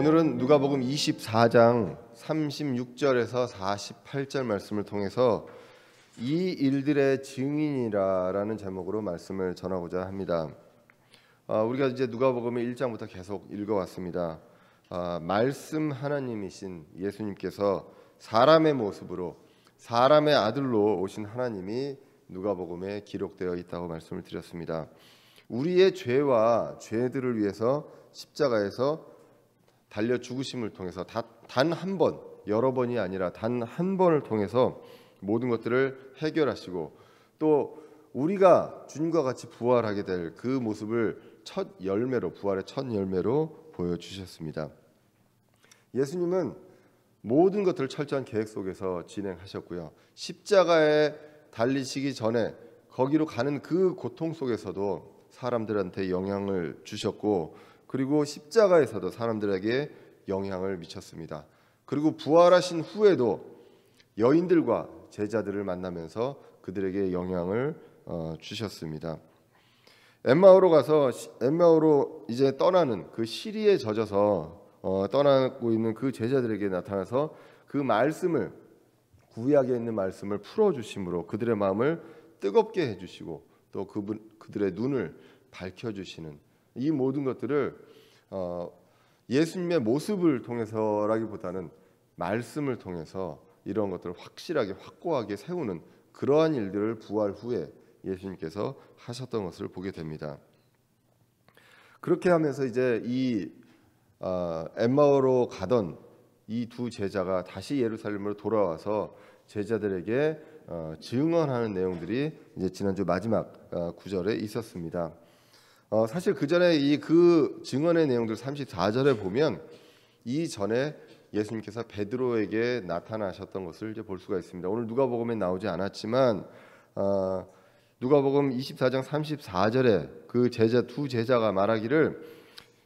오늘은 누가복음 24장 36절에서 48절 말씀을 통해서 이 일들의 증인이라는 제목으로 말씀을 전하고자 합니다. 우리가 이제 누가복음의 1장부터 계속 읽어왔습니다. 말씀 하나님이신 예수님께서 사람의 모습으로 사람의 아들로 오신 하나님이 누가복음에 기록되어 있다고 말씀을 드렸습니다. 우리의 죄와 죄들을 위해서 십자가에서 달려 죽으심을 통해서 단 한 번, 여러 번이 아니라 단 한 번을 통해서 모든 것들을 해결하시고 또 우리가 주님과 같이 부활하게 될 그 모습을 첫 열매로, 부활의 첫 열매로 보여주셨습니다. 예수님은 모든 것들을 철저한 계획 속에서 진행하셨고요. 십자가에 달리시기 전에 거기로 가는 그 고통 속에서도 사람들한테 영향을 주셨고, 그리고 십자가에서도 사람들에게 영향을 미쳤습니다. 그리고 부활하신 후에도 여인들과 제자들을 만나면서 그들에게 영향을 주셨습니다. 엠마오로 이제 떠나는 그 시리에 젖어서 떠나고 있는 그 제자들에게 나타나서 그 말씀을, 구약에 있는 말씀을 풀어주심으로 그들의 마음을 뜨겁게 해주시고 또 그들의 눈을 밝혀주시는 이 모든 것들을 예수님의 모습을 통해서라기보다는 말씀을 통해서 이런 것들을 확실하게 확고하게 세우는 그러한 일들을 부활 후에 예수님께서 하셨던 것을 보게 됩니다. 그렇게 하면서 이제 이 엠마오로 가던 이 두 제자가 다시 예루살렘으로 돌아와서 제자들에게 증언하는 내용들이 이제 지난주 마지막 구절에 있었습니다. 사실 그 전에 그 증언의 내용들 34절에 보면 이전에 예수님께서 베드로에게 나타나셨던 것을 이제 볼 수가 있습니다. 오늘 누가복음에 나오지 않았지만 누가복음 24장 34절에 그 두 제자가 말하기를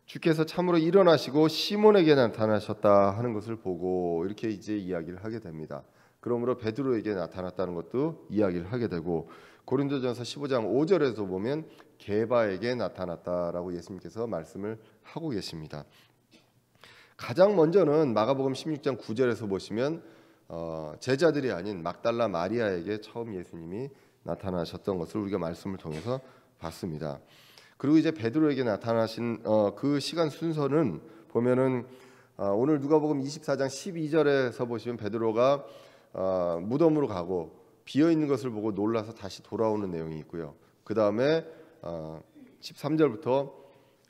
주께서 참으로 일어나시고 시몬에게 나타나셨다 하는 것을 보고 이렇게 이제 이야기를 하게 됩니다. 그러므로 베드로에게 나타났다는 것도 이야기를 하게 되고, 고린도전서 15장 5절에서 보면 게바에게 나타났다라고 예수님께서 말씀을 하고 계십니다. 가장 먼저는 마가복음 16장 9절에서 보시면 제자들이 아닌 막달라 마리아에게 처음 예수님이 나타나셨던 것을 우리가 말씀을 통해서 봤습니다. 그리고 이제 베드로에게 나타나신 그 시간 순서는 보면은 오늘 누가복음 24장 12절에서 보시면 베드로가 무덤으로 가고 비어 있는 것을 보고 놀라서 다시 돌아오는 내용이 있고요. 그 다음에 13절부터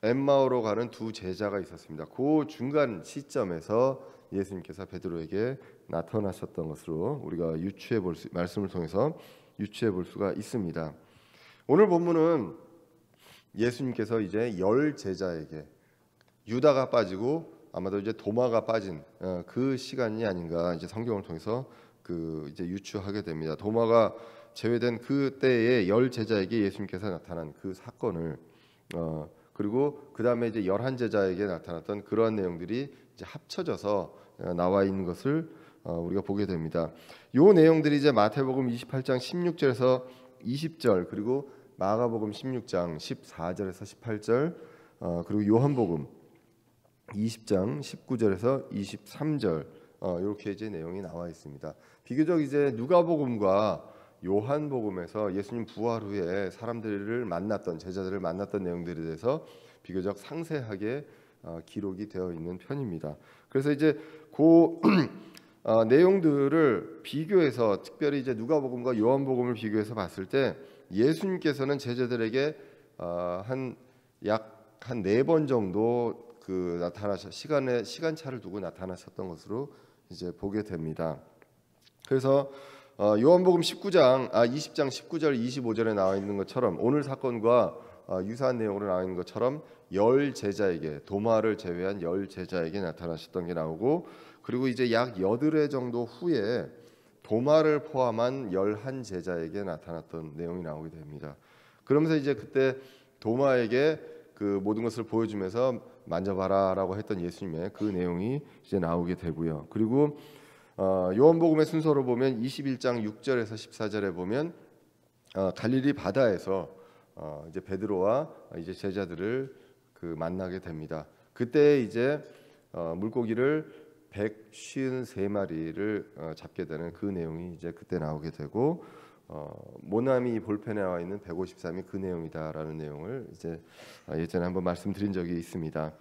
엠마오로 가는 두 제자가 있었습니다. 그 중간 시점에서 예수님께서 베드로에게 나타나셨던 것으로 우리가 말씀을 통해서 유추해 볼 수가 있습니다. 오늘 본문은 예수님께서 이제 10 제자에게 유다가 빠지고 아마도 이제 도마가 빠진 그 시간이 아닌가 이제 성경을 통해서 이제 유추하게 됩니다. 도마가 제외된 그때의 10 제자에게 예수님께서 나타난 그 사건을 그리고 그 다음에 이제 11 제자에게 나타났던 그러한 내용들이 이제 합쳐져서 나와 있는 것을 우리가 보게 됩니다. 이 내용들이 이제 마태복음 28장 16절에서 20절, 그리고 마가복음 16장 14절에서 18절, 그리고 요한복음 20장 19절에서 23절 이렇게 이제 내용이 나와 있습니다. 비교적 이제 누가복음과 요한복음에서 예수님 부활 후에 사람들을 만났던, 제자들을 만났던 내용들에 대해서 비교적 상세하게 기록이 되어 있는 편입니다. 그래서 이제 그 내용들을 비교해서, 특별히 이제 누가복음과 요한복음을 비교해서 봤을 때 예수님께서는 제자들에게 약 한 4번 정도 시간차를 두고 나타나셨던 것으로 이제 보게 됩니다. 그래서 요한복음 20장 19절 25절에 나와 있는 것처럼 오늘 사건과 유사한 내용으로 나와 있는 것처럼 10 제자에게, 도마를 제외한 10 제자에게 나타나셨던 게 나오고, 그리고 이제 약 8회 정도 후에 도마를 포함한 11 제자에게 나타났던 내용이 나오게 됩니다. 그러면서 이제 그때 도마에게 그 모든 것을 보여주면서 만져봐라라고 했던 예수님의 그 내용이 이제 나오게 되고요. 그리고 요한복음의 순서로 보면 21장 6절에서 14절에 보면 갈릴리 바다에서 이제 베드로와 이제 제자들을 만나게 됩니다. 그때 이제 물고기를 153마리를 잡게 되는 그 내용이 이제 그때 나오게 되고, 모나미 볼펜에 나와 있는 153이 그 내용이다라는 내용을 이제 예전에 한번 말씀드린 적이 있습니다.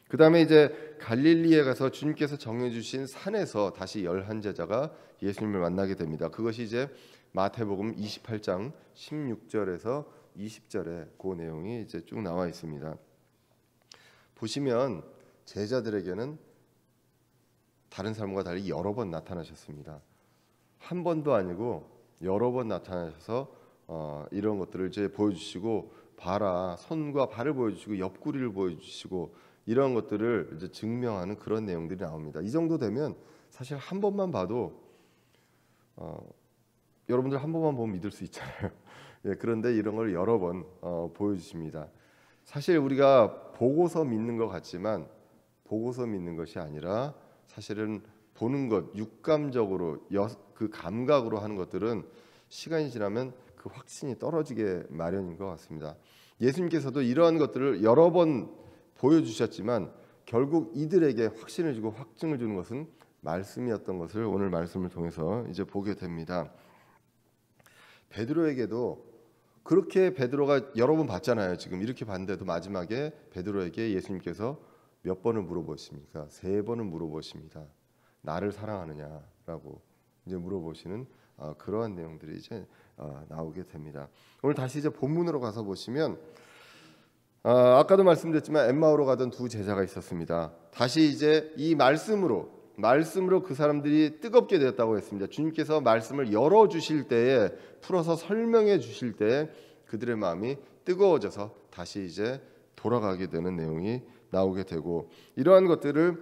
그 다음에 이제 갈릴리에 가서 주님께서 정해주신 산에서 다시 11제자가 예수님을 만나게 됩니다. 그것이 이제 마태복음 28장 16절에서 20절에 그 내용이 이제 쭉 나와 있습니다. 보시면 제자들에게는 다른 사람과 달리 여러 번 나타나셨습니다. 한 번도 아니고 여러 번 나타나셔서 이런 것들을 이제 보여주시고, 봐라, 손과 발을 보여주시고 옆구리를 보여주시고, 이런 것들을 이제 증명하는 그런 내용들이 나옵니다. 이 정도 되면 사실 한 번만 봐도 여러분들 한 번만 보면 믿을 수 있잖아요. 예, 그런데 이런 걸 여러 번 보여주십니다. 사실 우리가 보고서 믿는 것 같지만 보고서 믿는 것이 아니라 사실은 보는 것, 육감적으로 그 감각으로 하는 것들은 시간이 지나면 그 확신이 떨어지게 마련인 것 같습니다. 예수님께서도 이러한 것들을 여러 번 보여주셨지만 결국 이들에게 확신을 주고 확증을 주는 것은 말씀이었던 것을 오늘 말씀을 통해서 이제 보게 됩니다. 베드로에게도 그렇게 베드로가 여러 번 봤잖아요. 지금 이렇게 봤는데도 마지막에 베드로에게 예수님께서 몇 번을 물어보십니까? 3번을 물어보십니다. 나를 사랑하느냐라고 이제 물어보시는 그러한 내용들이 이제 나오게 됩니다. 오늘 다시 이제 본문으로 가서 보시면 아까도 말씀드렸지만 엠마오로 가던 두 제자가 있었습니다. 다시 이제 이 말씀으로 그 사람들이 뜨겁게 되었다고 했습니다. 주님께서 말씀을 열어 주실 때에, 풀어서 설명해 주실 때에 그들의 마음이 뜨거워져서 다시 이제 돌아가게 되는 내용이 나오게 되고, 이러한 것들을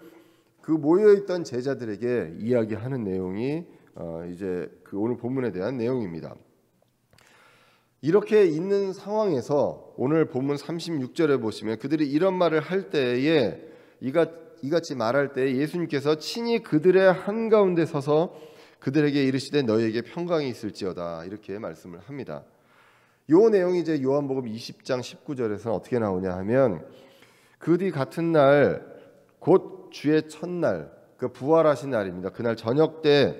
그 모여 있던 제자들에게 이야기하는 내용이 이제 그 오늘 본문에 대한 내용입니다. 이렇게 있는 상황에서 오늘 본문 36절에 보시면 그들이 이런 말을 할 때에 이같이 말할 때 예수님께서 친히 그들의 한가운데 서서 그들에게 이르시되 너희에게 평강이 있을지어다, 이렇게 말씀을 합니다. 이 내용이 이제 요한복음 20장 19절에서는 어떻게 나오냐 하면, 그 뒤 같은 날 곧 주의 첫날, 그 부활하신 날입니다. 그날 저녁 때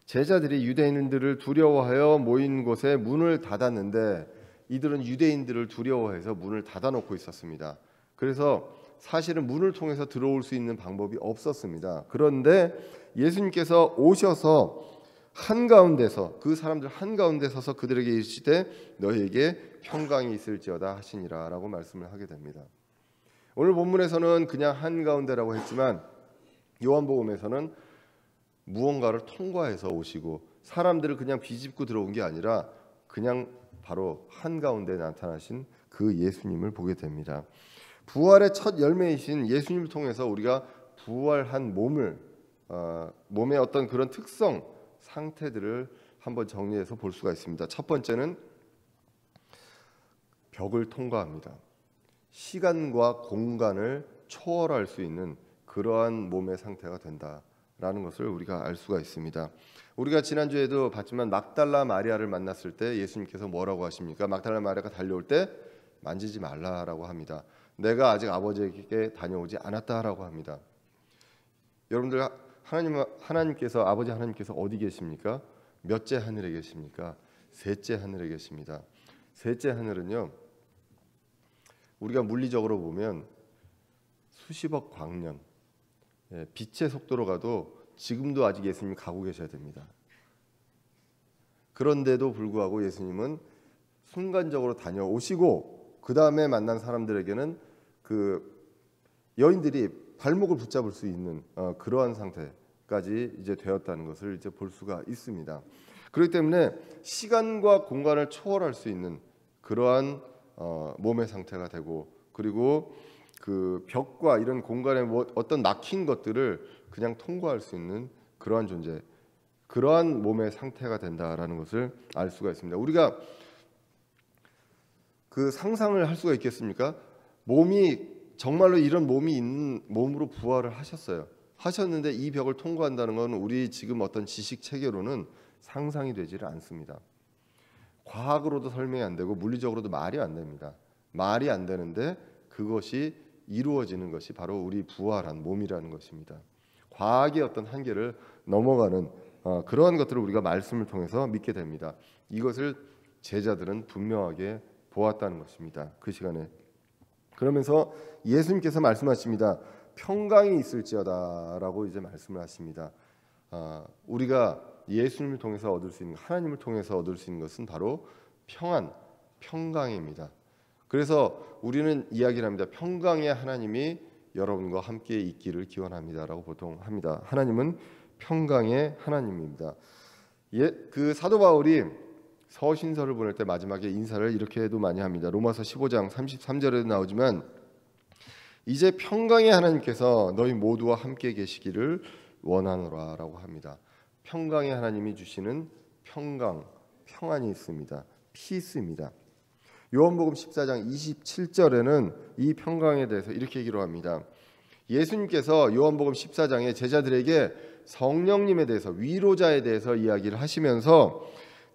제자들이 유대인들을 두려워하여 모인 곳에 문을 닫았는데, 이들은 유대인들을 두려워해서 문을 닫아놓고 있었습니다. 그래서 사실은 문을 통해서 들어올 수 있는 방법이 없었습니다. 그런데 예수님께서 오셔서 한가운데서, 그 사람들 한가운데 서서 그들에게 이르시되 너희에게 평강이 있을지어다 하시니라 라고 말씀을 하게 됩니다. 오늘 본문에서는 그냥 한가운데라고 했지만 요한복음에서는 무언가를 통과해서 오시고 사람들을 그냥 비집고 들어온 게 아니라 그냥 바로 한가운데 나타나신 그 예수님을 보게 됩니다. 부활의 첫 열매이신 예수님을 통해서 우리가 부활한 몸의 어떤 그런 특성, 상태들을 한번 정리해서 볼 수가 있습니다. 첫 번째는 벽을 통과합니다. 시간과 공간을 초월할 수 있는 그러한 몸의 상태가 된다라는 것을 우리가 알 수가 있습니다. 우리가 지난주에도 봤지만 막달라 마리아를 만났을 때 예수님께서 뭐라고 하십니까? 막달라 마리아가 달려올 때 만지지 말라라고 합니다. 내가 아직 아버지에게 다녀오지 않았다라고 합니다. 여러분들, 하나님께서, 아버지 하나님께서 어디 계십니까? 몇째 하늘에 계십니까? 셋째 하늘에 계십니다. 셋째 하늘은요, 우리가 물리적으로 보면 수십억 광년, 빛의 속도로 가도 지금도 아직 예수님이 가고 계셔야 됩니다. 그런데도 불구하고 예수님은 순간적으로 다녀오시고 그 다음에 만난 사람들에게는 그 여인들이 발목을 붙잡을 수 있는 그러한 상태까지 이제 되었다는 것을 이제 볼 수가 있습니다. 그렇기 때문에 시간과 공간을 초월할 수 있는 그러한 몸의 상태가 되고, 그리고 그 벽과 이런 공간에 어떤 막힌 것들을 그냥 통과할 수 있는 그러한 존재, 그러한 몸의 상태가 된다라는 것을 알 수가 있습니다. 우리가 그 상상을 할 수가 있겠습니까? 몸이 정말로 이런 몸이 있는 몸으로 부활을 하셨는데 이 벽을 통과한다는 건 우리 지금 어떤 지식 체계로는 상상이 되지를 않습니다. 과학으로도 설명이 안 되고 물리적으로도 말이 안 됩니다. 말이 안 되는데 그것이 이루어지는 것이 바로 우리 부활한 몸이라는 것입니다. 과학의 어떤 한계를 넘어가는 그러한 것들을 우리가 말씀을 통해서 믿게 됩니다. 이것을 제자들은 분명하게 보았다는 것입니다. 그 시간에. 그러면서 예수님께서 말씀하십니다. 평강이 있을지어다라고 이제 말씀을 하십니다. 우리가 예수님을 통해서 얻을 수 있는, 하나님을 통해서 얻을 수 있는 것은 바로 평안, 평강입니다. 그래서 우리는 이야기를 합니다. 평강의 하나님이 여러분과 함께 있기를 기원합니다라고 보통 합니다. 하나님은 평강의 하나님입니다. 그 사도 바울이 서신서를 보낼 때 마지막에 인사를 이렇게도 많이 합니다. 로마서 15장 33절에도 나오지만 이제 평강의 하나님께서 너희 모두와 함께 계시기를 원하노라라고 합니다. 평강의 하나님이 주시는 평강, 평안이 있습니다. 피스입니다. 요한복음 14장 27절에는 이 평강에 대해서 이렇게 얘기를 합니다. 예수님께서 요한복음 14장에 제자들에게 성령님에 대해서, 위로자에 대해서 이야기를 하시면서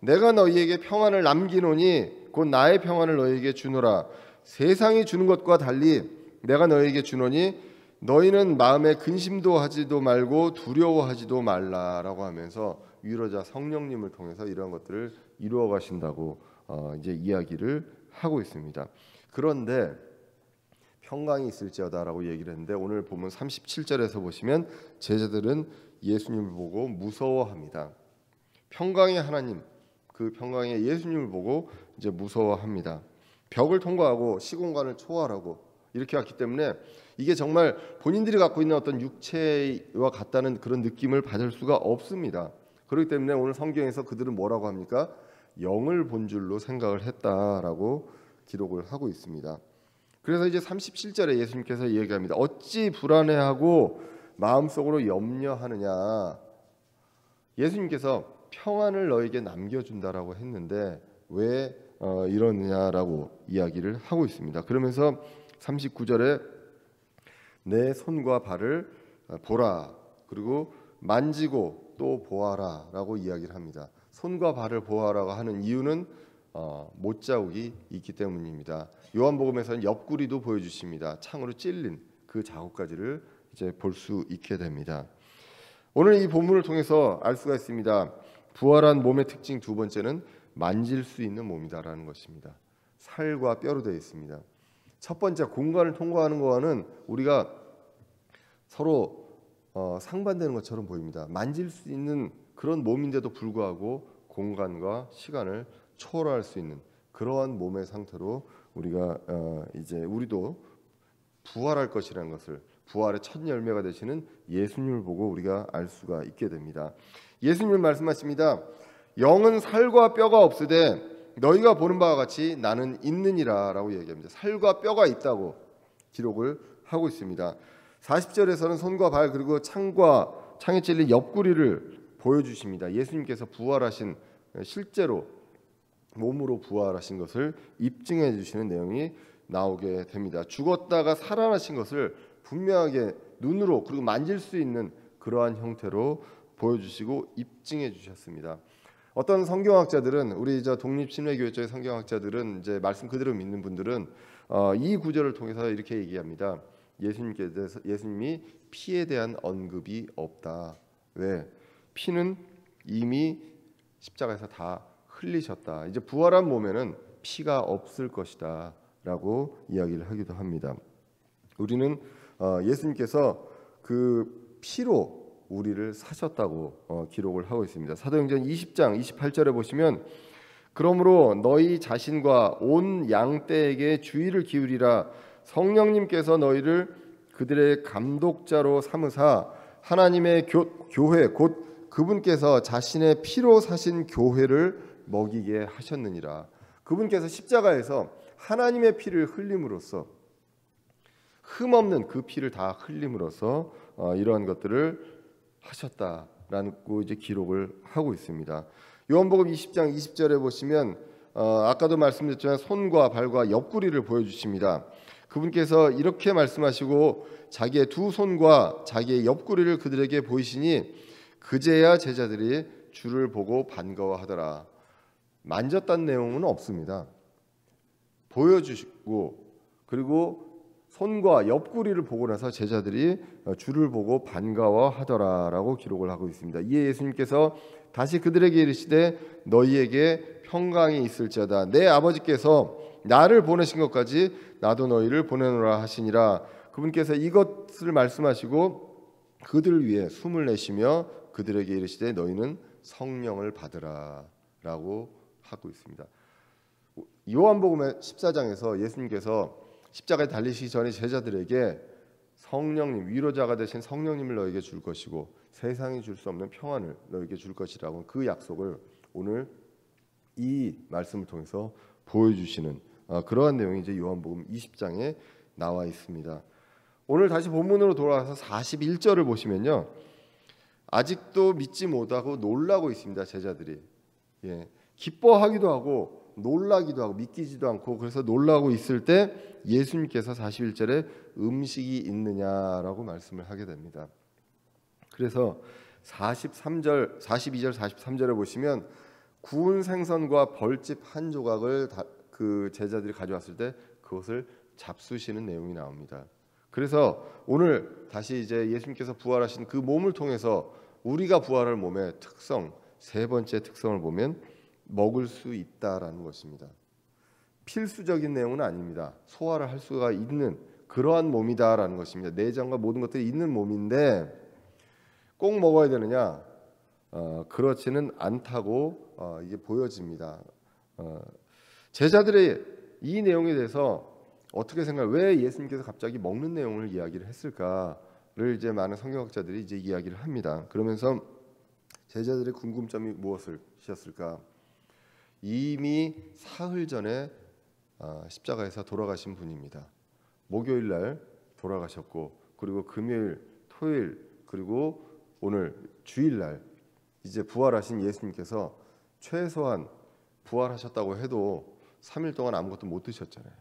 내가 너희에게 평안을 남기노니 곧 나의 평안을 너희에게 주노라. 세상이 주는 것과 달리 내가 너희에게 주노니 너희는 마음에 근심도 하지도 말고 두려워하지도 말라라고 하면서 위로자 성령님을 통해서 이러한 것들을 이루어 가신다고 이제 이야기를 하고 있습니다. 그런데 평강이 있을지어다라고 얘기를 했는데 오늘 보면 37절에서 보시면 제자들은 예수님을 보고 무서워합니다. 평강의 하나님, 그 평강의 예수님을 보고 이제 무서워합니다. 벽을 통과하고 시공간을 초월하고 이렇게 왔기 때문에 이게 정말 본인들이 갖고 있는 어떤 육체와 같다는 그런 느낌을 받을 수가 없습니다. 그렇기 때문에 오늘 성경에서 그들은 뭐라고 합니까? 영을 본 줄로 생각을 했다라고 기록을 하고 있습니다. 그래서 이제 37절에 예수님께서 이야기합니다. 어찌 불안해하고 마음속으로 염려하느냐. 예수님께서 평안을 너에게 남겨준다라고 했는데 왜 이러느냐라고 이야기를 하고 있습니다. 그러면서 39절에 내 손과 발을 보라, 그리고 만지고 또 보아라라고 이야기를 합니다. 손과 발을 보아라고 하는 이유는 못자국이 있기 때문입니다. 요한복음에서는 옆구리도 보여주십니다. 창으로 찔린 그 자국까지를 이제 볼 수 있게 됩니다. 오늘 이 본문을 통해서 알 수가 있습니다. 부활한 몸의 특징 두 번째는 만질 수 있는 몸이다라는 것입니다. 살과 뼈로 되어 있습니다. 첫 번째, 공간을 통과하는 거와는 우리가 서로 상반되는 것처럼 보입니다. 만질 수 있는 그런 몸인데도 불구하고 공간과 시간을 초월할 수 있는 그러한 몸의 상태로 우리가 이제 우리도 부활할 것이라는 것을, 부활의 첫 열매가 되시는 예수님을 보고 우리가 알 수가 있게 됩니다. 예수님은 말씀하십니다. 영은 살과 뼈가 없으되 너희가 보는 바와 같이 나는 있느니라 라고 얘기합니다. 살과 뼈가 있다고 기록을 하고 있습니다. 40절에서는 손과 발 그리고 창에 찔린 옆구리를 보여주십니다. 예수님께서 부활하신, 실제로 몸으로 부활하신 것을 입증해 주시는 내용이 나오게 됩니다. 죽었다가 살아나신 것을 분명하게 눈으로 그리고 만질 수 있는 그러한 형태로 보여주시고 입증해 주셨습니다. 어떤 성경학자들은, 우리 독립신뢰교회 쪽의 성경학자들은 이제 말씀 그대로 믿는 분들은 이 구절을 통해서 이렇게 얘기합니다. 예수님이 피에 대한 언급이 없다. 왜? 피는 이미 십자가에서 다 흘리셨다. 이제 부활한 몸에는 피가 없을 것이다 라고 이야기를 하기도 합니다. 우리는 예수님께서 그 피로 우리를 사셨다고 기록을 하고 있습니다. 사도행전 20장 28절에 보시면 그러므로 너희 자신과 온 양떼에게 주의를 기울이라. 성령님께서 너희를 그들의 감독자로 삼으사 하나님의 교회 곧 그분께서 자신의 피로 사신 교회를 먹이게 하셨느니라. 그분께서 십자가에서 하나님의 피를 흘림으로써, 흠없는 그 피를 다 흘림으로써 이러한 것들을 하셨다라고 이제 기록을 하고 있습니다. 요한복음 20장 20절에 보시면 아까도 말씀드렸지만 손과 발과 옆구리를 보여주십니다. 그분께서 이렇게 말씀하시고 자기의 두 손과 자기의 옆구리를 그들에게 보이시니 그제야 제자들이 주를 보고 반가워하더라. 만졌다는 내용은 없습니다. 보여주시고 그리고 손과 옆구리를 보고 나서 제자들이 주를 보고 반가워하더라라고 기록을 하고 있습니다. 이에 예수님께서 다시 그들에게 이르시되 너희에게 평강이 있을지어다. 내 아버지께서 나를 보내신 것까지 나도 너희를 보내노라 하시니라. 그분께서 이것을 말씀하시고 그들을 위해 숨을 내쉬며 그들에게 이르시되 너희는 성령을 받으라라고 하고 있습니다. 요한복음 14장에서 예수님께서 십자가에 달리시기 전에 제자들에게 성령님, 위로자가 되신 성령님을 너에게 줄 것이고 세상이 줄 수 없는 평안을 너에게 줄 것이라고 그 약속을 오늘 이 말씀을 통해서 보여주시는 그러한 내용이 이제 요한복음 20장에 나와 있습니다. 오늘 다시 본문으로 돌아와서 41절을 보시면요, 아직도 믿지 못하고 놀라고 있습니다. 제자들이 기뻐하기도 하고 놀라기도 하고 믿기지도 않고 그래서 놀라고 있을 때 예수님께서 41절에 음식이 있느냐라고 말씀을 하게 됩니다. 그래서 42절 43절에 보시면 구운 생선과 벌집 한 조각을 그 제자들이 가져왔을 때 그것을 잡수시는 내용이 나옵니다. 그래서 오늘 다시 이제 예수님께서 부활하신 그 몸을 통해서 우리가 부활할 몸의 특성, 세 번째 특성을 보면 먹을 수 있다라는 것입니다. 필수적인 내용은 아닙니다. 소화를 할 수가 있는 그러한 몸이다라는 것입니다. 내장과 모든 것들이 있는 몸인데 꼭 먹어야 되느냐? 그렇지는 않다고 이게 보여집니다. 제자들의 이 내용에 대해서 어떻게 생각해요? 왜 예수님께서 갑자기 먹는 내용을 이야기를 했을까를 이제 많은 성경학자들이 이제 이야기를 합니다. 그러면서 제자들의 궁금점이 무엇이었을까? 이미 사흘 전에 십자가에서 돌아가신 분입니다. 목요일 날 돌아가셨고 그리고 금요일, 토요일 그리고 오늘 주일 날 이제 부활하신 예수님께서 최소한 부활하셨다고 해도 3일 동안 아무것도 못 드셨잖아요.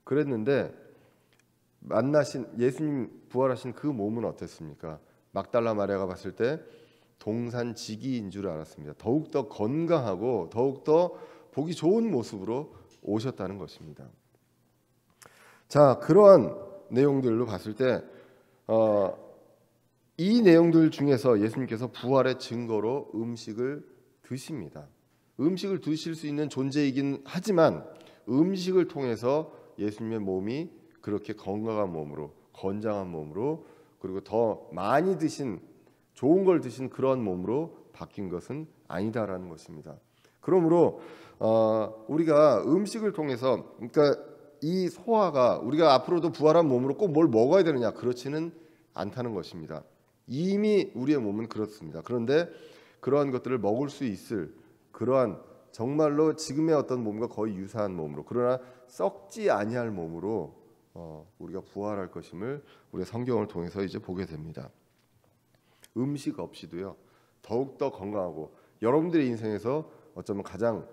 그랬는데 만나신 예수님 부활하신 그 몸은 어땠습니까? 막달라 마리아가 봤을 때 동산지기인 줄 알았습니다. 더욱더 건강하고 더욱더 보기 좋은 모습으로 오셨다는 것입니다. 자, 그러한 내용들로 봤을 때 이 내용들 중에서 예수님께서 부활의 증거로 음식을 드십니다. 음식을 드실 수 있는 존재이긴 하지만 음식을 통해서 예수님의 몸이 그렇게 건강한 몸으로, 건장한 몸으로 그리고 더 많이 드신 좋은 걸 드신 그런 몸으로 바뀐 것은 아니다라는 것입니다. 그러므로 우리가 음식을 통해서 그러니까 이 소화가 우리가 앞으로도 부활한 몸으로 꼭 뭘 먹어야 되느냐 그렇지는 않다는 것입니다. 이미 우리의 몸은 그렇습니다. 그런데 그러한 것들을 먹을 수 있을 그러한 정말로 지금의 어떤 몸과 거의 유사한 몸으로 그러나 썩지 아니할 몸으로 우리가 부활할 것임을 우리가 성경을 통해서 이제 보게 됩니다. 음식 없이도요 더욱더 건강하고 여러분들의 인생에서 어쩌면 가장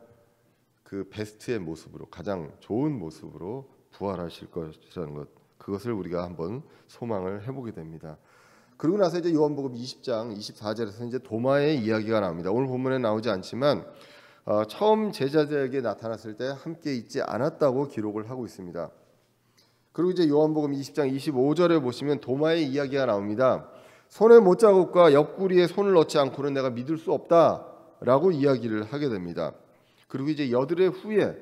그 베스트의 모습으로 가장 좋은 모습으로 부활하실 것이라는 것 그것을 우리가 한번 소망을 해보게 됩니다. 그리고 나서 이제 요한복음 20장 24절에서 이제 도마의 이야기가 나옵니다. 오늘 본문에 나오지 않지만 처음 제자들에게 나타났을 때 함께 있지 않았다고 기록을 하고 있습니다. 그리고 이제 요한복음 20장 25절에 보시면 도마의 이야기가 나옵니다. 손에 못자국과 옆구리에 손을 넣지 않고는 내가 믿을 수 없다라고 이야기를 하게 됩니다. 그리고 이제 여드레 후에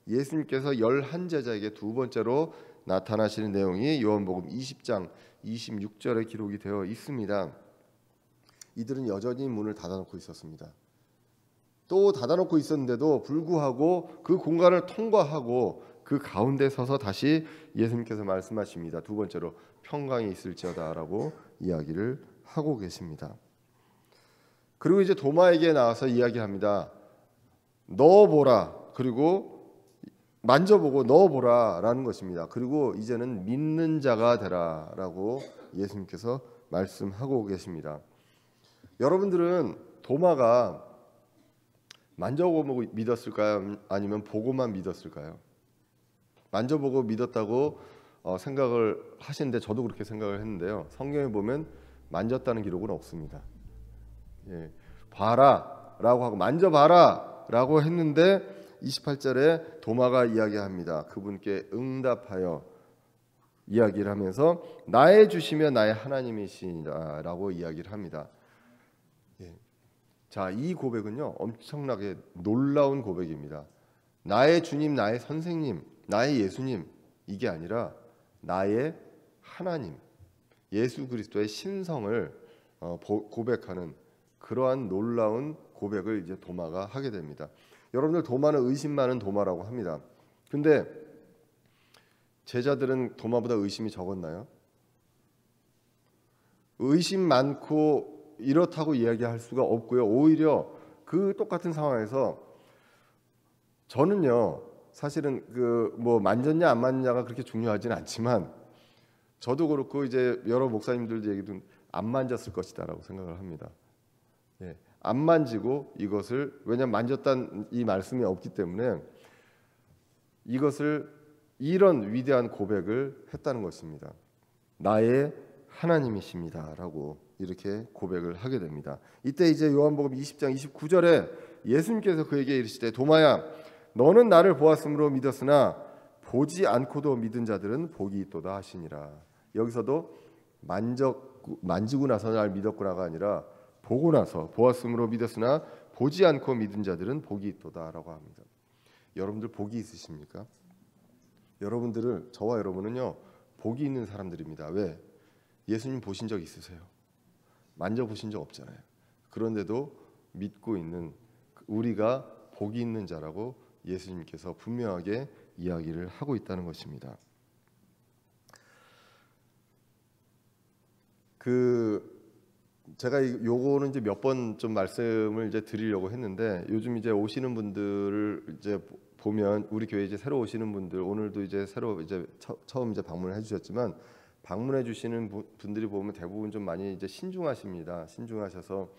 예수님께서 11제자에게 두 번째로 나타나시는 내용이 요한복음 20장 26절에 기록이 되어 있습니다. 이들은 여전히 문을 닫아놓고 있었습니다. 또 닫아놓고 있었는데도 불구하고 그 공간을 통과하고 그 가운데 서서 다시 예수님께서 말씀하십니다. 두 번째로 평강이 있을지어다라고 이야기를 하고 계십니다. 그리고 이제 도마에게 나와서 이야기합니다. 넣어보라 그리고 만져보고 넣어보라라는 것입니다. 그리고 이제는 믿는 자가 되라라고 예수님께서 말씀하고 계십니다. 여러분들은 도마가 만져보고 믿었을까요? 아니면 보고만 믿었을까요? 만져보고 믿었다고 생각을 하시는데 저도 그렇게 생각을 했는데요. 성경에 보면 만졌다는 기록은 없습니다. 봐라라고 하고 만져봐라라고 했는데 28절에 도마가 이야기합니다. 그분께 응답하여 이야기를 하면서 나의 주시며 나의 하나님이시라라고 이야기를 합니다. 예. 자, 이 고백은요 엄청나게 놀라운 고백입니다. 나의 주님, 나의 선생님, 나의 예수님, 이게 아니라 나의 하나님, 예수 그리스도의 신성을 고백하는 그러한 놀라운 고백을 이제 도마가 하게 됩니다. 여러분들, 도마는 의심 많은 도마라고 합니다. 근데 제자들은 도마보다 의심이 적었나요? 의심 많고 이렇다고 이야기할 수가 없고요. 오히려 그 똑같은 상황에서 저는요 사실은 뭐 만졌냐 안 만졌냐가 그렇게 중요하지는 않지만 저도 그렇고 이제 여러 목사님들도 얘기도 안 만졌을 것이다라고 생각을 합니다. 예, 안 만지고 이것을, 왜냐하면 만졌다는 이 말씀이 없기 때문에 이것을 이런 위대한 고백을 했다는 것입니다. 나의 하나님이십니다라고 이렇게 고백을 하게 됩니다. 이때 이제 요한복음 20장 29절에 예수님께서 그에게 이르시되 도마야 너는 나를 보았으므로 믿었으나 보지 않고도 믿은 자들은 복이 있도다 하시니라. 여기서도 만지고 나서 날 믿었구나가 아니라 보고 나서, 보았으므로 믿었으나 보지 않고 믿은 자들은 복이 있도다라고 합니다. 여러분들 복이 있으십니까? 여러분들을, 저와 여러분은요 복이 있는 사람들입니다. 왜? 예수님 보신 적 있으세요? 만져보신 적 없잖아요. 그런데도 믿고 있는 우리가 복이 있는 자라고 예수님께서 분명하게 이야기를 하고 있다는 것입니다. 제가 요거는 이제 몇 번 좀 말씀을 이제 드리려고 했는데, 요즘 이제 오시는 분들을 이제 보면, 우리 교회 이제 새로 오시는 분들, 오늘도 이제 새로 이제 처음 이제 방문을 해주셨지만, 방문해 주시는 분들이 보면 대부분 좀 많이 이제 신중하십니다. 신중하셔서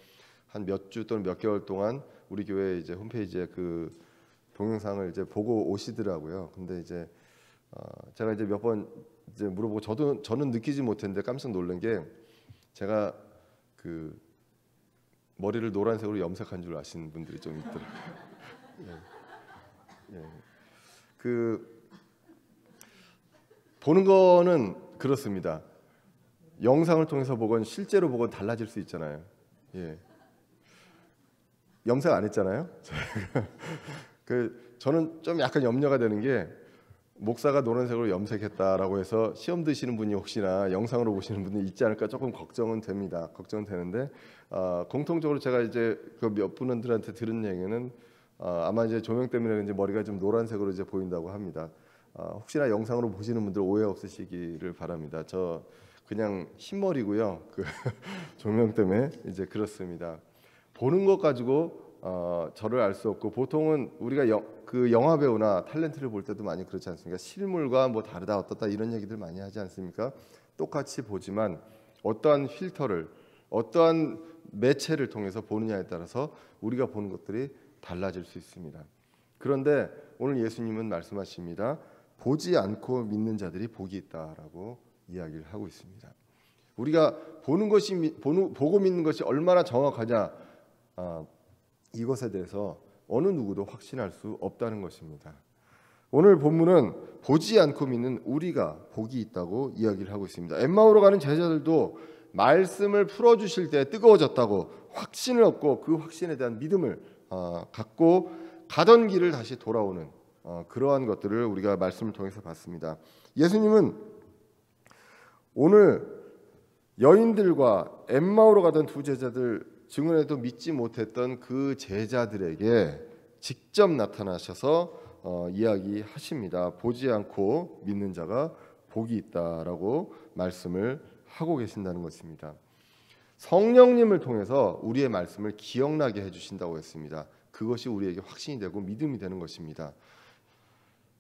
한 몇 주 또는 몇 개월 동안 우리 교회 이제 홈페이지에 그 동영상을 이제 보고 오시더라고요. 근데 이제 제가 이제 몇 번 이제 물어보고 저는 느끼지 못했는데 깜짝 놀란 게, 제가 그 머리를 노란색으로 염색한 줄 아시는 분들이 좀 있더라고요. 예. 그 보는 거는 그렇습니다. 영상을 통해서 보건 실제로 보건 달라질 수 있잖아요. 예. 염색 안 했잖아요. 저는 좀 약간 염려가 되는 게, 목사가 노란색으로 염색했다라고 해서 시험 드시는 분이 혹시나 영상으로 보시는 분이 있지 않을까 조금 걱정은 됩니다. 걱정은 되는데, 공통적으로 제가 이제 그 몇 분들한테 들은 얘기는 아마 이제 조명 때문에 이제 머리가 좀 노란색으로 이제 보인다고 합니다. 혹시나 영상으로 보시는 분들 오해 없으시기를 바랍니다. 저 그냥 흰머리고요. 그 조명 때문에 이제 그렇습니다. 보는 것 가지고 저를 알 수 없고, 보통은 우리가 그 영화 배우나 탤런트를 볼 때도 많이 그렇지 않습니까? 실물과 뭐 다르다 어떻다 이런 얘기들 많이 하지 않습니까? 똑같이 보지만 어떠한 필터를, 어떠한 매체를 통해서 보느냐에 따라서 우리가 보는 것들이 달라질 수 있습니다. 그런데 오늘 예수님은 말씀하십니다. 보지 않고 믿는 자들이 복이 있다라고 이야기를 하고 있습니다. 우리가 보고 믿는 것이 얼마나 정확하냐, 이것에 대해서 어느 누구도 확신할 수 없다는 것입니다. 오늘 본문은 보지 않고 믿는 우리가 복이 있다고 이야기를 하고 있습니다. 엠마오로 가는 제자들도 말씀을 풀어주실 때 뜨거워졌다고 확신을 얻고, 그 확신에 대한 믿음을 갖고 가던 길을 다시 돌아오는 그러한 것들을 우리가 말씀을 통해서 봤습니다. 예수님은 오늘 여인들과 엠마오로 가던 두 제자들, 증언해도 믿지 못했던 그 제자들에게 직접 나타나셔서 이야기하십니다. 보지 않고 믿는 자가 복이 있다라고 말씀을 하고 계신다는 것입니다. 성령님을 통해서 우리의 말씀을 기억나게 해주신다고 했습니다. 그것이 우리에게 확신이 되고 믿음이 되는 것입니다.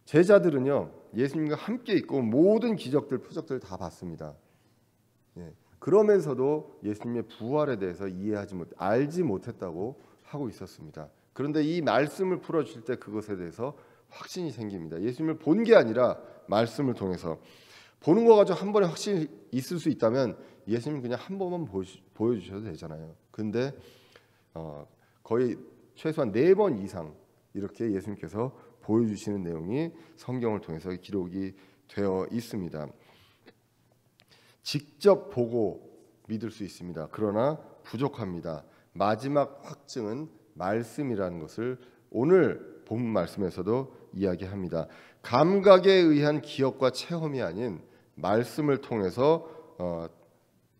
제자들은요 예수님과 함께 있고 모든 기적들, 표적들을 다 봤습니다. 예. 그러면서도 예수님의 부활에 대해서 알지 못했다고 하고 있었습니다. 그런데 이 말씀을 풀어주실 때 그것에 대해서 확신이 생깁니다. 예수님을 본 게 아니라 말씀을 통해서, 보는 거 가지고 한 번에 확신이 있을 수 있다면 예수님 그냥 한 번만 보여주셔도 되잖아요. 근데 거의 최소한 4번 이상 이렇게 예수님께서 보여주시는 내용이 성경을 통해서 기록이 되어 있습니다. 직접 보고 믿을 수 있습니다. 그러나 부족합니다. 마지막 확증은 말씀이라는 것을 오늘 본문 말씀에서도 이야기합니다. 감각에 의한 기억과 체험이 아닌 말씀을 통해서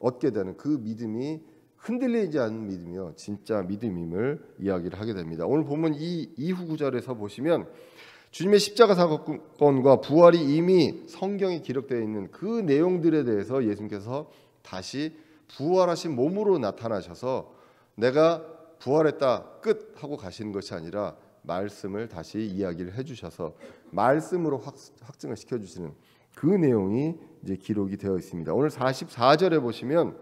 얻게 되는 그 믿음이 흔들리지 않는 믿음이요, 진짜 믿음임을 이야기를 하게 됩니다. 오늘 본문 이 이후 구절에서 보시면 주님의 십자가 사건과 부활이 이미 성경에 기록되어 있는 그 내용들에 대해서 예수님께서 다시 부활하신 몸으로 나타나셔서 내가 부활했다 끝 하고 가시는 것이 아니라 말씀을 다시 이야기를 해주셔서 말씀으로 확증을 시켜주시는 그 내용이 이제 기록이 되어 있습니다. 오늘 44절에 보시면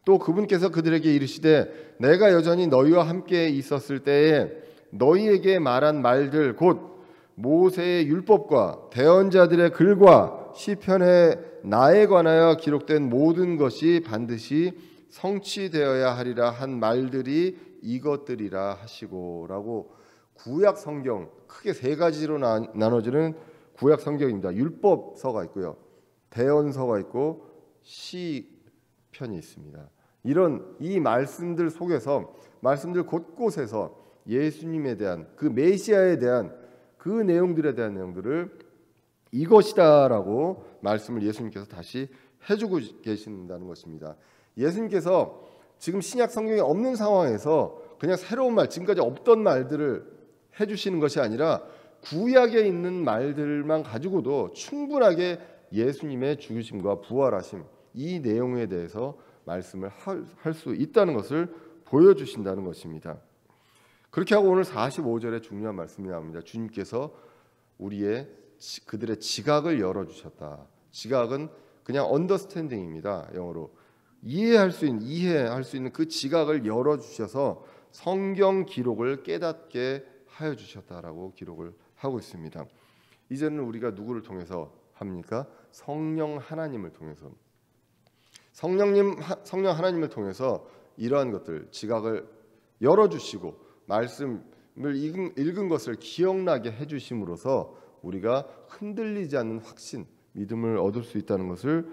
또 그분께서 그들에게 이르시되 내가 여전히 너희와 함께 있었을 때에 너희에게 말한 말들 곧 모세의 율법과 대언자들의 글과 시편의 나에 관하여 기록된 모든 것이 반드시 성취되어야 하리라 한 말들이 이것들이라 하시고라고 구약 성경 크게 세 가지로 나눠지는 구약 성경입니다. 율법서가 있고요, 대언서가 있고 시편이 있습니다. 이런 이 말씀들 속에서 말씀들 곳곳에서 예수님에 대한 그 메시아에 대한 그 내용들에 대한 내용들을 이것이다라고 말씀을 예수님께서 다시 해주고 계신다는 것입니다. 예수님께서 지금 신약 성경에 없는 상황에서 그냥 새로운 말, 지금까지 없던 말들을 해주시는 것이 아니라 구약에 있는 말들만 가지고도 충분하게 예수님의 죽으심과 부활하심 이 내용에 대해서 말씀을 할 수 있다는 것을 보여주신다는 것입니다. 그렇게 하고 오늘 45절에 중요한 말씀이 나옵니다. 주님께서 그들의 지각을 열어주셨다. 지각은 그냥 언더스탠딩입니다. 영어로 이해할 수 있는 그 지각을 열어주셔서 성경 기록을 깨닫게 하여 주셨다라고 기록을 하고 있습니다. 이제는 우리가 누구를 통해서 합니까? 성령 하나님을 통해서, 성령 하나님을 통해서 이러한 것들 지각을 열어주시고 말씀을 읽은 것을 기억나게 해주심으로써 우리가 흔들리지 않는 확신, 믿음을 얻을 수 있다는 것을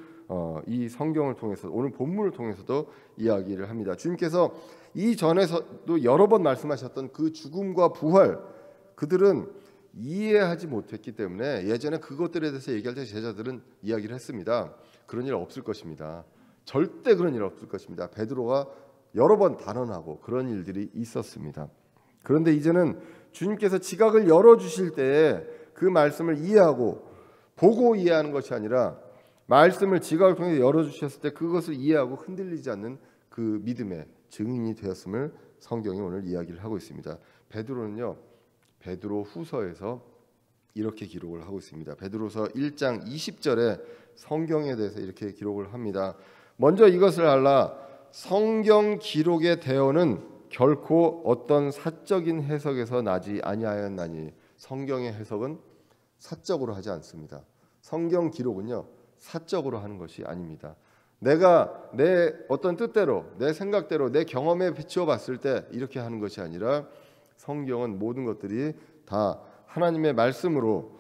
이 성경을 통해서 오늘 본문을 통해서도 이야기를 합니다. 주님께서 이전에서도 여러 번 말씀하셨던 그 죽음과 부활, 그들은 이해하지 못했기 때문에 예전에 그것들에 대해서 얘기할 때 제자들은 이야기를 했습니다. 그런 일 없을 것입니다. 절대 그런 일 없을 것입니다. 베드로가 여러 번 단언하고 그런 일들이 있었습니다. 그런데 이제는 주님께서 지각을 열어주실 때에 그 말씀을 이해하고 보고 이해하는 것이 아니라 말씀을 지각을 통해 열어주셨을 때 그것을 이해하고 흔들리지 않는 그 믿음의 증인이 되었음을 성경이 오늘 이야기를 하고 있습니다. 베드로는요, 베드로 후서에서 이렇게 기록을 하고 있습니다. 베드로서 1장 20절에 성경에 대해서 이렇게 기록을 합니다. 먼저 이것을 알라, 성경 기록의 대언은 결코 어떤 사적인 해석에서 나지 아니하였나니. 성경의 해석은 사적으로 하지 않습니다. 성경 기록은요, 사적으로 하는 것이 아닙니다. 내가 내 어떤 뜻대로, 내 생각대로, 내 경험에 비추어 봤을 때 이렇게 하는 것이 아니라 성경은 모든 것들이 다 하나님의 말씀으로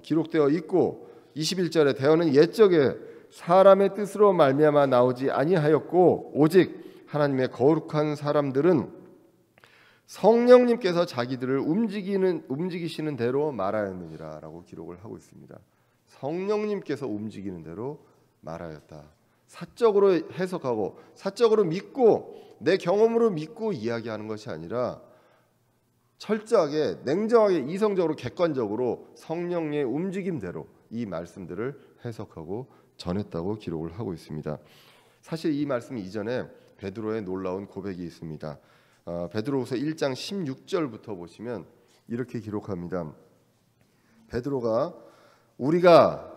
기록되어 있고 21절에 대언은 옛적에 사람의 뜻으로 말미암아 나오지 아니하였고 오직 하나님의 거룩한 사람들은 성령님께서 자기들을 움직이시는 대로 말하였느니라라고 기록을 하고 있습니다. 성령님께서 움직이는 대로 말하였다. 사적으로 해석하고 사적으로 믿고 내 경험으로 믿고 이야기하는 것이 아니라 철저하게 냉정하게 이성적으로 객관적으로 성령의 움직임대로 이 말씀들을 해석하고 전했다고 기록을 하고 있습니다. 사실 이 말씀 이전에 베드로의 놀라운 고백이 있습니다. 베드로후서 1장 16절부터 보시면 이렇게 기록합니다. 베드로가 우리가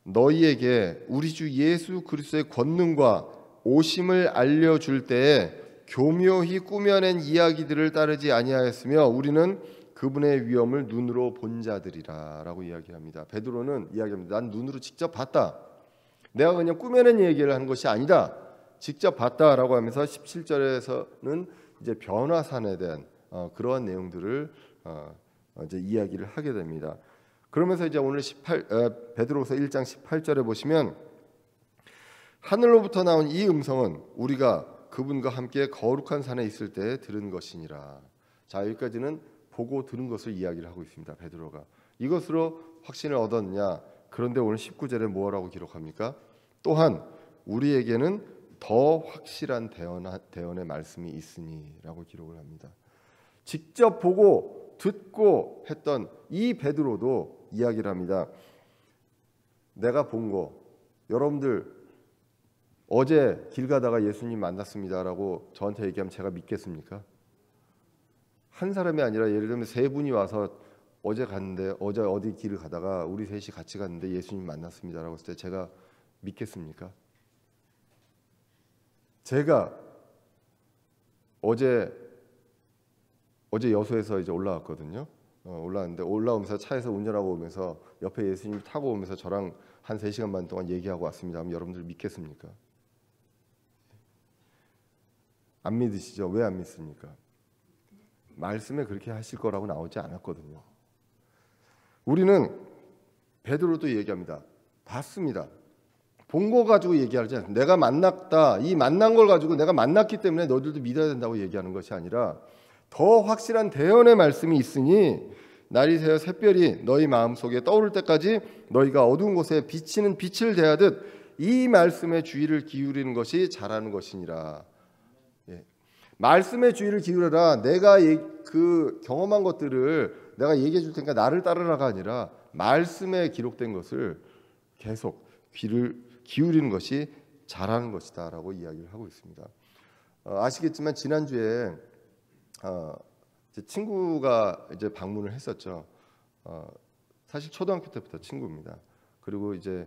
너희에게 우리 주 예수 그리스도의 권능과 오심을 알려줄 때에 교묘히 꾸며낸 이야기들을 따르지 아니하였으며 우리는 그분의 위엄을 눈으로 본 자들이라 라고 이야기합니다. 베드로는 이야기합니다. 난 눈으로 직접 봤다. 내가 그냥 꾸며낸 얘기를 하는 것이 아니다. 직접 봤다라고 하면서 17절에서는 이제 변화산에 대한 그러한 내용들을 이제 이야기를 하게 됩니다. 그러면서 이제 오늘 베드로후서 1장 18절에 보시면 하늘로부터 나온 이 음성은 우리가 그분과 함께 거룩한 산에 있을 때 들은 것이니라. 자, 여기까지는 보고 들은 것을 이야기를 하고 있습니다. 베드로가 이것으로 확신을 얻었느냐? 그런데 오늘 19절에 뭐라고 기록합니까? 또한 우리에게는 더 확실한 대언의 말씀이 있으니라고 기록을 합니다. 직접 보고 듣고 했던 이 베드로도 이야기를 합니다. 내가 본 거, 여러분들 어제 길 가다가 예수님 만났습니다라고 저한테 얘기하면 제가 믿겠습니까? 한 사람이 아니라 예를 들면 세 분이 와서 어제 어디 길을 가다가 우리 셋이 같이 갔는데 예수님 만났습니다라고 했을 때 제가 믿겠습니까? 제가 어제 여수에서 이제 올라왔거든요. 올라왔는데 올라오면서 차에서 운전하고 오면서 옆에 예수님이 타고 오면서 저랑 한 3시간 반 동안 얘기하고 왔습니다 하면 여러분들 믿겠습니까? 안 믿으시죠? 왜 안 믿습니까? 말씀에 그렇게 하실 거라고 나오지 않았거든요. 우리는 베드로도 얘기합니다. 봤습니다. 본 거 가지고 얘기하지 않습니다. 내가 만났다. 이 만난 걸 가지고 내가 만났기 때문에 너희들도 믿어야 된다고 얘기하는 것이 아니라 더 확실한 대언의 말씀이 있으니 날이 새어 샛별이 너희 마음속에 떠오를 때까지 너희가 어두운 곳에 비치는 빛을 대하듯 이 말씀에 주의를 기울이는 것이 잘하는 것이니라. 예. 말씀에 주의를 기울여라. 내가 그 경험한 것들을 내가 얘기해 줄 테니까 나를 따르라가 아니라 말씀에 기록된 것을 계속 귀를 기울이는 것이 잘하는 것이다라고 이야기를 하고 있습니다. 아시겠지만 지난주에 제 친구가 이제 방문을 했었죠. 사실 초등학교 때부터 친구입니다. 그리고 이제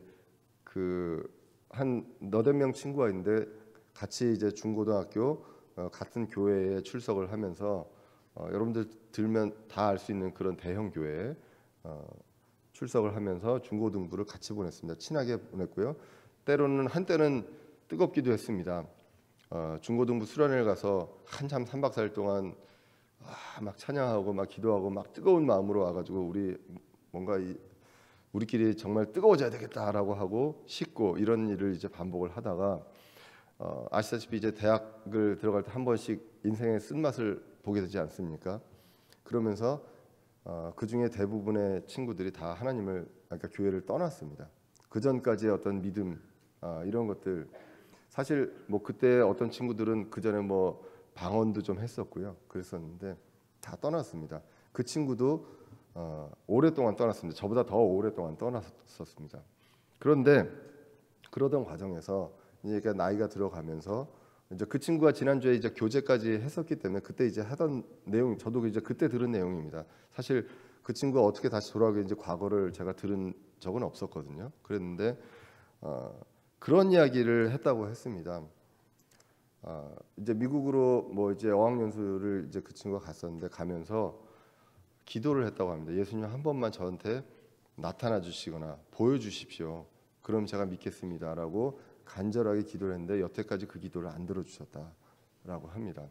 그 한 너댓 명 친구가 있는데 같이 이제 중고등학교 같은 교회에 출석을 하면서 여러분들 들면 다 알 수 있는 그런 대형 교회에 출석을 하면서 중고등부를 같이 보냈습니다. 친하게 보냈고요. 때로는 한때는 뜨겁기도 했습니다. 중고등부 수련회를 가서 한참 3박 4일 동안 막 찬양하고 막 기도하고 막 뜨거운 마음으로 와가지고 우리 뭔가 우리끼리 정말 뜨거워져야 되겠다라고 하고 씻고 이런 일을 이제 반복을 하다가 아시다시피 이제 대학을 들어갈 때 한 번씩 인생의 쓴맛을 보게 되지 않습니까? 그러면서 그 중에 대부분의 친구들이 다 그러니까 교회를 떠났습니다. 그 전까지의 어떤 믿음 이런 것들 사실 뭐 그때 어떤 친구들은 그 전에 뭐 방언도 좀 했었고요. 그랬었는데 다 떠났습니다. 그 친구도 오랫동안 떠났습니다. 저보다 더 오랫동안 떠났었습니다. 그런데 그러던 과정에서 이제 나이가 들어가면서 이제 그 친구가 지난주에 이제 교제까지 했었기 때문에 그때 이제 하던 내용 저도 이제 그때 들은 내용입니다. 사실 그 친구가 어떻게 다시 돌아오게 이제 과거를 제가 들은 적은 없었거든요. 그랬는데 그런 이야기를 했다고 했습니다. 이제 미국으로 뭐 이제 어학연수를 이제 그 친구가 갔었는데 가면서 기도를 했다고 합니다. 예수님 한 번만 저한테 나타나 주시거나 보여주십시오. 그럼 제가 믿겠습니다라고 간절하게 기도를 했는데 여태까지 그 기도를 안 들어주셨다라고 합니다.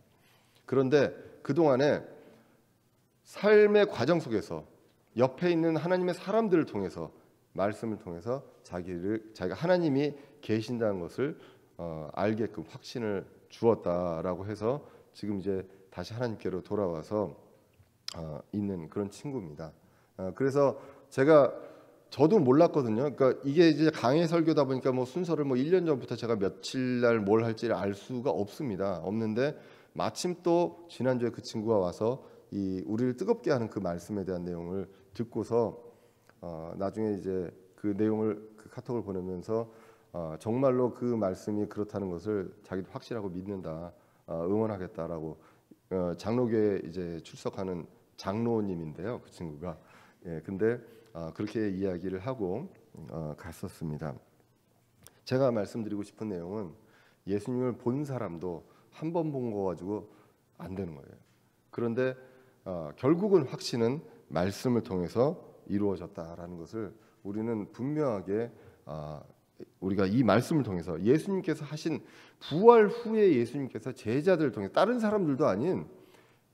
그런데 그동안에 삶의 과정 속에서 옆에 있는 하나님의 사람들을 통해서 말씀을 통해서 자기가 하나님이 계신다는 것을 알게끔 확신을 주었다라고 해서 지금 이제 다시 하나님께로 돌아와서 있는 그런 친구입니다. 그래서 저도 몰랐거든요. 그러니까 이게 이제 강해 설교다 보니까 뭐 순서를 뭐 1년 전부터 제가 며칠 날 뭘 할지를 알 수가 없는데 마침 또 지난주에 그 친구가 와서 우리를 뜨겁게 하는 그 말씀에 대한 내용을 듣고서 나중에 이제 그 내용을 그 카톡을 보내면서 정말로 그 말씀이 그렇다는 것을 자기도 확실하고 믿는다, 응원하겠다라고 장로교에 이제 출석하는 장로님인데요, 그 친구가. 예, 근데 그렇게 이야기를 하고 갔었습니다. 제가 말씀드리고 싶은 내용은 예수님을 본 사람도 한 번 본 거 가지고 안 되는 거예요. 그런데 결국은 확신은 말씀을 통해서 이루어졌다라는 것을 우리는 분명하게 우리가 이 말씀을 통해서 예수님께서 하신 부활 후에 예수님께서 제자들을 통해 다른 사람들도 아닌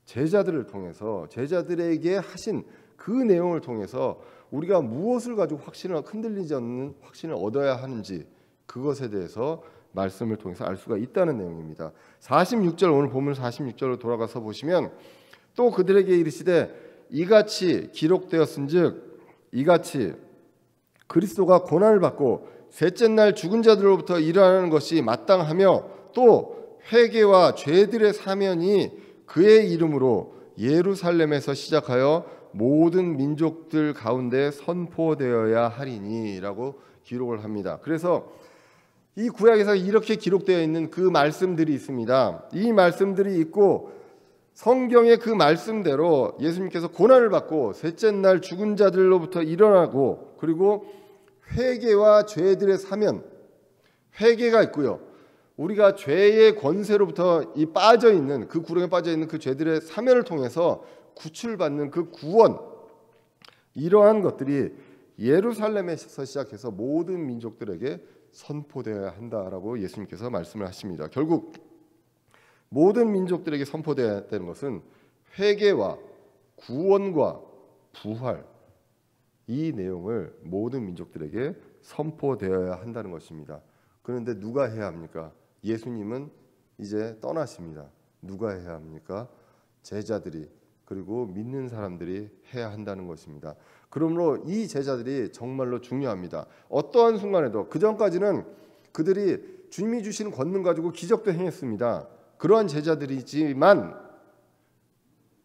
제자들을 통해서 제자들에게 하신 그 내용을 통해서 우리가 무엇을 가지고 흔들리지 않는 확신을 얻어야 하는지 그것에 대해서 말씀을 통해서 알 수가 있다는 내용입니다. 46절, 오늘 본문 46절로 돌아가서 보시면 또 그들에게 이르시되 이같이 기록되었은즉 이같이 그리스도가 고난을 받고 셋째 날 죽은 자들로부터 일어나는 것이 마땅하며 또 회개와 죄들의 사면이 그의 이름으로 예루살렘에서 시작하여 모든 민족들 가운데 선포되어야 하리니라고 기록을 합니다. 그래서 이 구약에서 이렇게 기록되어 있는 그 말씀들이 있습니다. 이 말씀들이 있고 성경의 그 말씀대로 예수님께서 고난을 받고 셋째 날 죽은 자들로부터 일어나고 그리고 회개와 죄들의 사면, 회개가 있고요. 우리가 죄의 권세로부터 이 빠져 있는 그 구렁에 빠져 있는 그 죄들의 사면을 통해서 구출받는 그 구원, 이러한 것들이 예루살렘에서 시작해서 모든 민족들에게 선포되어야 한다라고 예수님께서 말씀을 하십니다. 결국 모든 민족들에게 선포되어야 되는 것은 회개와 구원과 부활, 이 내용을 모든 민족들에게 선포되어야 한다는 것입니다. 그런데 누가 해야 합니까? 예수님은 이제 떠나십니다. 누가 해야 합니까? 제자들이, 그리고 믿는 사람들이 해야 한다는 것입니다. 그러므로 이 제자들이 정말로 중요합니다. 어떠한 순간에도, 그전까지는 그들이 주님이 주신 권능 가지고 기적도 행했습니다. 그러한 제자들이지만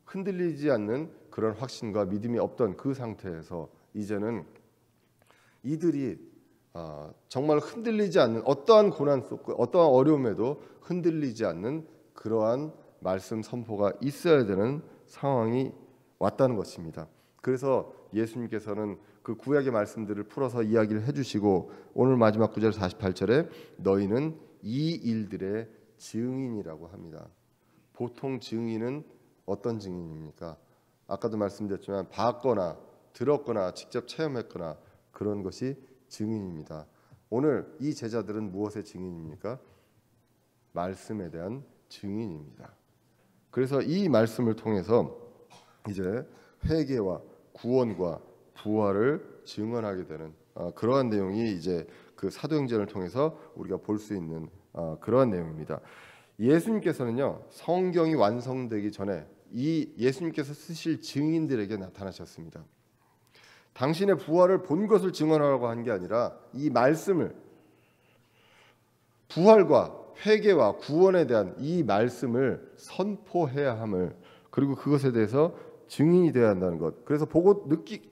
흔들리지 않는 그런 확신과 믿음이 없던 그 상태에서 이제는 이들이 정말 흔들리지 않는, 어떠한 고난 속, 어떠한 어려움에도 흔들리지 않는 그러한 말씀 선포가 있어야 되는 상황이 왔다는 것입니다. 그래서 예수님께서는 그 구약의 말씀들을 풀어서 이야기를 해주시고 오늘 마지막 구절 48절에 너희는 이 일들의 증인이라고 합니다. 보통 증인은 어떤 증인입니까? 아까도 말씀드렸지만 봤거나 들었거나 직접 체험했거나 그런 것이 증인입니다. 오늘 이 제자들은 무엇의 증인입니까? 말씀에 대한 증인입니다. 그래서 이 말씀을 통해서 이제 회개와 구원과 부활을 증언하게 되는 그러한 내용이 이제 그 사도행전을 통해서 우리가 볼 수 있는 그러한 내용입니다. 예수님께서는요, 성경이 완성되기 전에 이 예수님께서 쓰실 증인들에게 나타나셨습니다. 당신의 부활을 본 것을 증언하라고 한 게 아니라 이 말씀을, 부활과 회개와 구원에 대한 이 말씀을 선포해야 함을, 그리고 그것에 대해서 증인이 되어야 한다는 것. 그래서 보고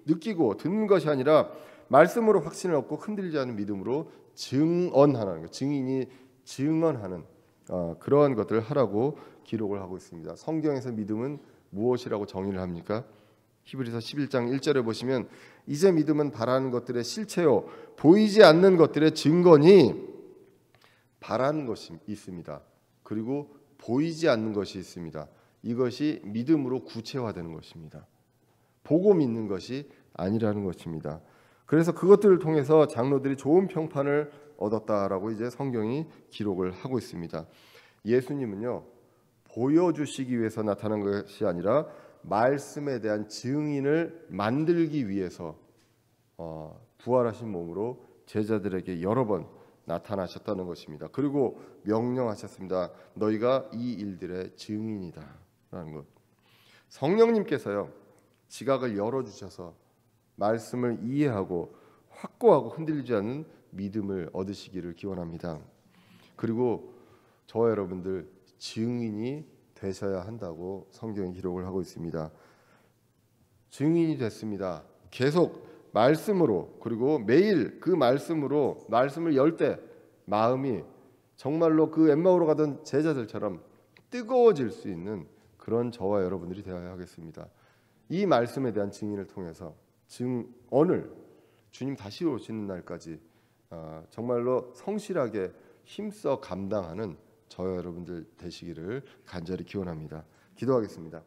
느끼고 듣는 것이 아니라 말씀으로 확신을 얻고 흔들리지 않는 믿음으로 증언하는 것, 증인이 증언하는 그러한 것들을 하라고 기록을 하고 있습니다. 성경에서 믿음은 무엇이라고 정의를 합니까? 히브리서 11장 1절에 보시면 이제 믿음은 바라는 것들의 실체요 보이지 않는 것들의 증거니, 바라는 것이 있습니다. 그리고 보이지 않는 것이 있습니다. 이것이 믿음으로 구체화되는 것입니다. 보고 믿는 것이 아니라는 것입니다. 그래서 그것들을 통해서 장로들이 좋은 평판을 얻었다라고 이제 성경이 기록을 하고 있습니다. 예수님은요, 보여주시기 위해서 나타난 것이 아니라 말씀에 대한 증인을 만들기 위해서 부활하신 몸으로 제자들에게 여러 번 나타나셨다는 것입니다. 그리고 명령하셨습니다. 너희가 이 일들의 증인이다 라는 것. 성령님께서요, 지각을 열어주셔서 말씀을 이해하고 확고하고 흔들리지 않는 믿음을 얻으시기를 기원합니다. 그리고 저와 여러분들 증인이 되셔야 한다고 성경이 기록을 하고 있습니다. 증인이 됐습니다. 계속 말씀으로, 그리고 매일 그 말씀으로, 말씀을 열 때 마음이 정말로 그 엠마오로 가던 제자들처럼 뜨거워질 수 있는 그런 저와 여러분들이 되어야 하겠습니다. 이 말씀에 대한 증인을 통해서 오늘 주님 다시 오시는 날까지 정말로 성실하게 힘써 감당하는 저와 여러분들 되시기를 간절히 기원합니다. 기도하겠습니다.